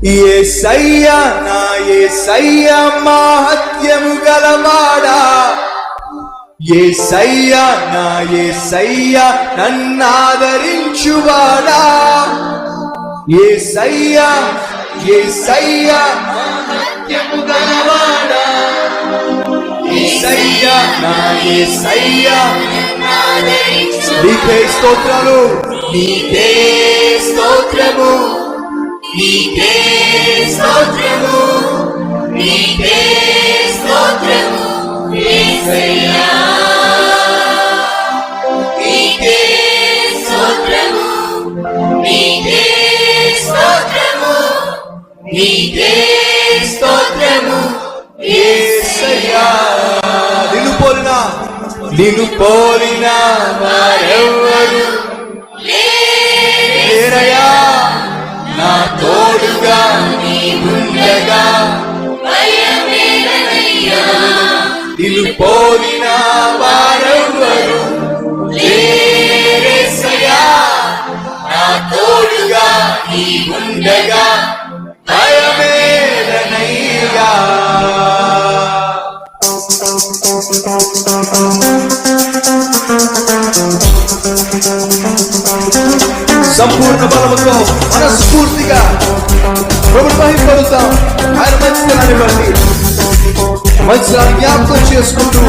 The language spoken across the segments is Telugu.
యేసయ్యా నా యేసయ్యా మహత్యము గలవాడా, యేసయ్యా నా యేసయ్యా నన్నాదరించువాడా, యేసయ్యా యేసయ్యా మహత్యము గలవాడా, యేసయ్యా నా యేసయ్యా నీకే స్తోత్రాలు, నీకే స్తోత్రము, నీకే స్తోత్రము, నీకే స్తోత్రము యేసయ్యా, నీకే స్తోత్రము, నీకే స్తోత్రము, నీకే స్తోత్రము యేసయ్యా. నిన్ను పోలిన వారెవ్వరు లేరయ్యా, నా తోడుగా నీవుండగా నిన్ను పోలిన వారెవ్వరు లేరయ్యా, నా తోడుగా నీవుండగా భయమేలనయ్యా. సంపూర్ణ బలముతో మనస్ఫూర్తిగా ప్రభువును మహిమపరుద్దాం. ఆయన మంచితనాన్ని బట్టి మంచితనాన్ని జ్ఞాపకం చేసుకుంటూ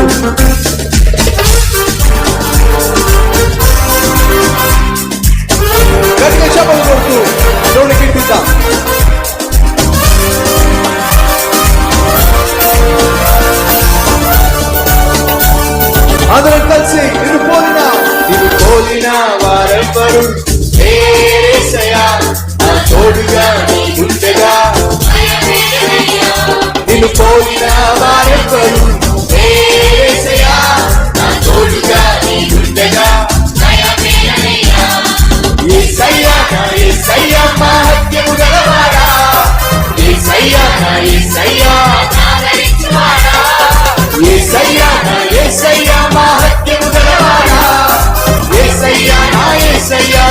గట్టిగా చప్పట్లు కొడుతూ దేవునికి కీర్తిద్దాం. అందరం కలిసి నిన్ను పోలిన వారెవ్వరు యేసయ్యా, నా తోడుగా నీవుండగా నిన్ను పోలిన వారెవ్వరు యేసయ్యా, నా తోడుగా నీవుండగా యేసయ్యా నా యేసయ్యా మహత్యము గలవాడా, యేసయ్యా నా యేసయ్యా యేసయ్యా నా యేసయ్యా మహత్యము గలవాడా, యేసయ్యా నా యేసయ్యా